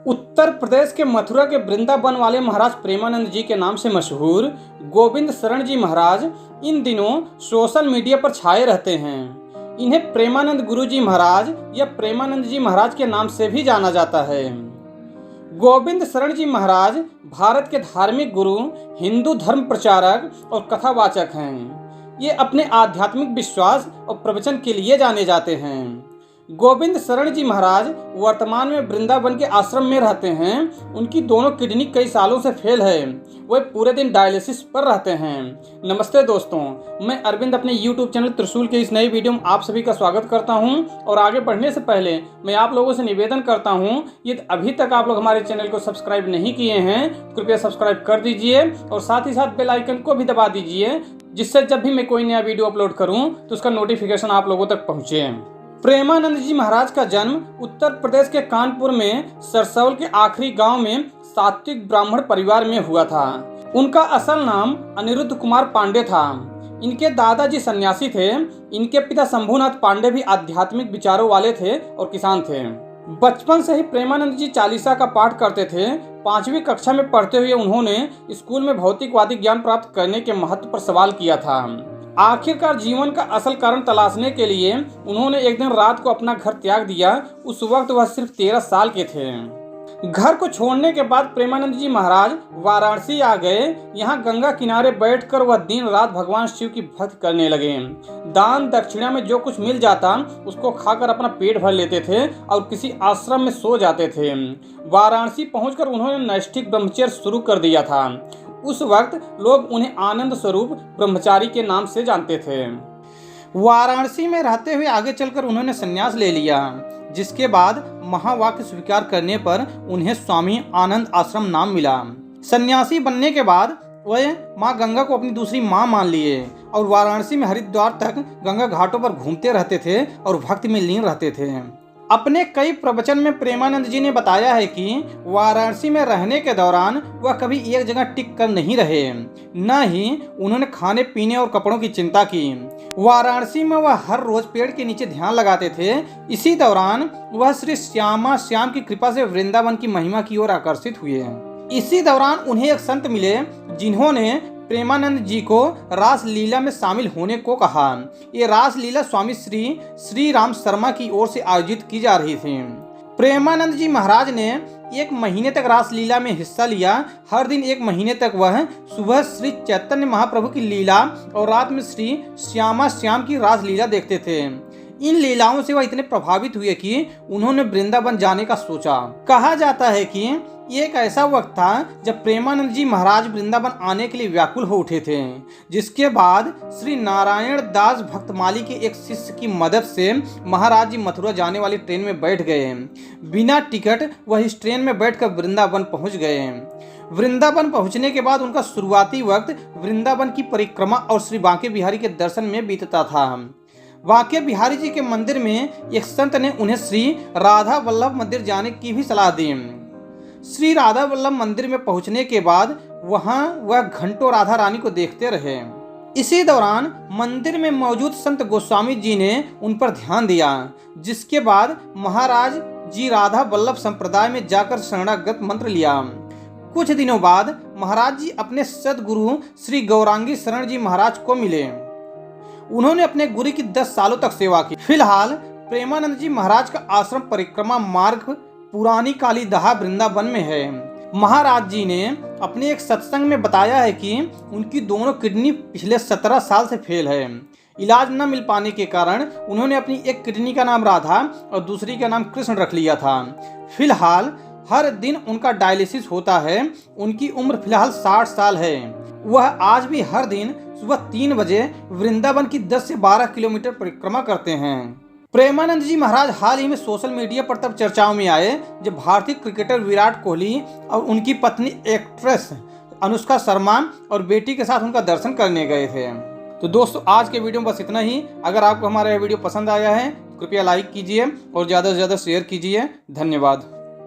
उत्तर प्रदेश के मथुरा के वृंदावन वाले महाराज प्रेमानंद जी के नाम से मशहूर गोविंद शरण जी महाराज इन दिनों सोशल मीडिया पर छाए रहते हैं। इन्हें प्रेमानंद गुरु जी महाराज या प्रेमानंद जी महाराज के नाम से भी जाना जाता है। गोविंद शरण जी महाराज भारत के धार्मिक गुरु, हिंदू धर्म प्रचारक और कथावाचक हैं। ये अपने आध्यात्मिक विश्वास और प्रवचन के लिए जाने जाते हैं। गोविंद शरण जी महाराज वर्तमान में वृंदावन के आश्रम में रहते हैं। उनकी दोनों किडनी कई सालों से फेल है। वह पूरे दिन डायलिसिस पर रहते हैं। नमस्ते दोस्तों, मैं अरविंद अपने YouTube चैनल त्रिशूल के इस नई वीडियो में आप सभी का स्वागत करता हूं। और आगे बढ़ने से पहले मैं आप लोगों से निवेदन करता हूं, यदि अभी तक आप लोग हमारे चैनल को सब्सक्राइब नहीं किए हैं तो कृपया सब्सक्राइब कर दीजिए और साथ ही साथ बेल आइकन को भी दबा दीजिए, जिससे जब भी मैं कोई नया वीडियो अपलोड करूँ तो उसका नोटिफिकेशन आप लोगों तक पहुँचे। प्रेमानंद जी महाराज का जन्म उत्तर प्रदेश के कानपुर में सरसौल के आखिरी गांव में सात्विक ब्राह्मण परिवार में हुआ था। उनका असल नाम अनिरुद्ध कुमार पांडे था। इनके दादाजी सन्यासी थे। इनके पिता शंभुनाथ पांडे भी आध्यात्मिक विचारों वाले थे और किसान थे। बचपन से ही प्रेमानंद जी चालीसा का पाठ करते थे। 5वीं कक्षा में पढ़ते हुए उन्होंने स्कूल में भौतिकवादी ज्ञान प्राप्त करने के महत्व पर सवाल किया था। आखिरकार जीवन का असल कारण तलाशने के लिए उन्होंने एक दिन रात को अपना घर त्याग दिया। उस वक्त वह सिर्फ 13 साल के थे। घर को छोड़ने के बाद प्रेमानंद जी महाराज वाराणसी आ गए। यहाँ गंगा किनारे बैठकर वह दिन रात भगवान शिव की भक्ति करने लगे। दान दक्षिणा में जो कुछ मिल जाता उसको खाकर अपना पेट भर लेते थे और किसी आश्रम में सो जाते थे। वाराणसी पहुंचकर उन्होंने नैष्ठिक ब्रह्मचर्य शुरू कर दिया था। उस वक्त लोग उन्हें आनंद स्वरूप ब्रह्मचारी के नाम से जानते थे। वाराणसी में रहते हुए आगे चलकर उन्होंने संन्यास ले लिया, जिसके बाद महावाक्य स्वीकार करने पर उन्हें स्वामी आनंद आश्रम नाम मिला। सन्यासी बनने के बाद वह माँ गंगा को अपनी दूसरी माँ मान लिए और वाराणसी में हरिद्वार तक गंगा घाटों पर घूमते रहते थे और भक्ति में लीन रहते थे। अपने कई प्रवचन में प्रेमानंद जी ने बताया है कि वाराणसी में रहने के दौरान वह कभी एक जगह टिक कर नहीं रहे, न ही उन्होंने खाने पीने और कपड़ों की चिंता की। वाराणसी में वह हर रोज पेड़ के नीचे ध्यान लगाते थे। इसी दौरान वह श्री श्यामा श्याम की कृपा से वृंदावन की महिमा की ओर आकर्षित हुए। इसी दौरान उन्हें एक संत मिले जिन्होंने प्रेमानंद जी को रास लीला में शामिल होने को कहा। ये रास लीला स्वामी श्री राम शर्मा की ओर से आयोजित की जा रही थी। प्रेमानंद जी महाराज ने 1 महीने तक रास लीला में हिस्सा लिया। हर दिन 1 महीने तक वह सुबह श्री चैतन्य महाप्रभु की लीला और रात में श्री श्यामा श्याम की रास लीला देखते थे। इन लीलाओं से वह इतने प्रभावित हुए कि उन्होंने वृंदावन जाने का सोचा। कहा जाता है कि ये एक ऐसा वक्त था जब प्रेमानंद जी महाराज वृंदावन आने के लिए व्याकुल हो उठे थे, जिसके बाद श्री नारायण दास भक्तमाली के एक शिष्य की मदद से महाराज जी मथुरा जाने वाली ट्रेन में बैठ गए। बिना टिकट वह इस ट्रेन में बैठकर वृंदावन पहुंच गए। वृंदावन पहुंचने के बाद उनका शुरुआती वक्त वृंदावन की परिक्रमा और श्री बांके बिहारी के दर्शन में बीतता था। बांके बिहारी जी के मंदिर में एक संत ने उन्हें श्री राधा वल्लभ मंदिर जाने की भी सलाह दी। श्री राधा वल्लभ मंदिर में पहुंचने के बाद वहां वह घंटों राधा रानी को देखते रहे। इसी दौरान मंदिर में मौजूद संत गोस्वामी जी ने उन पर ध्यान दिया, जिसके बाद महाराज जी राधा वल्लभ संप्रदाय में जाकर शरणागत मंत्र लिया। कुछ दिनों बाद महाराज जी अपने सदगुरु श्री गौरांगी शरण जी महाराज को मिले। उन्होंने अपने गुरु की 10 सालों तक सेवा की। फिलहाल प्रेमानंद जी महाराज का आश्रम परिक्रमा मार्ग पुरानी काली दहा वृंदावन में है। महाराज जी ने अपने एक सत्संग में बताया है कि उनकी दोनों किडनी पिछले 17 साल से फेल है। इलाज न मिल पाने के कारण उन्होंने अपनी एक किडनी का नाम राधा और दूसरी का नाम कृष्ण रख लिया था। फिलहाल हर दिन उनका डायलिसिस होता है। उनकी उम्र फिलहाल 60 साल है। वह आज भी हर दिन सुबह 3 बजे वृंदावन की 10 से 12 किलोमीटर परिक्रमा करते हैं। प्रेमानंद जी महाराज हाल ही में सोशल मीडिया पर तब चर्चाओं में आए जब भारतीय क्रिकेटर विराट कोहली और उनकी पत्नी एक्ट्रेस अनुष्का शर्मा और बेटी के साथ उनका दर्शन करने गए थे। तो दोस्तों, आज के वीडियो में बस इतना ही। अगर आपको हमारा यह वीडियो पसंद आया है तो कृपया लाइक कीजिए और ज़्यादा से ज़्यादा शेयर कीजिए। धन्यवाद।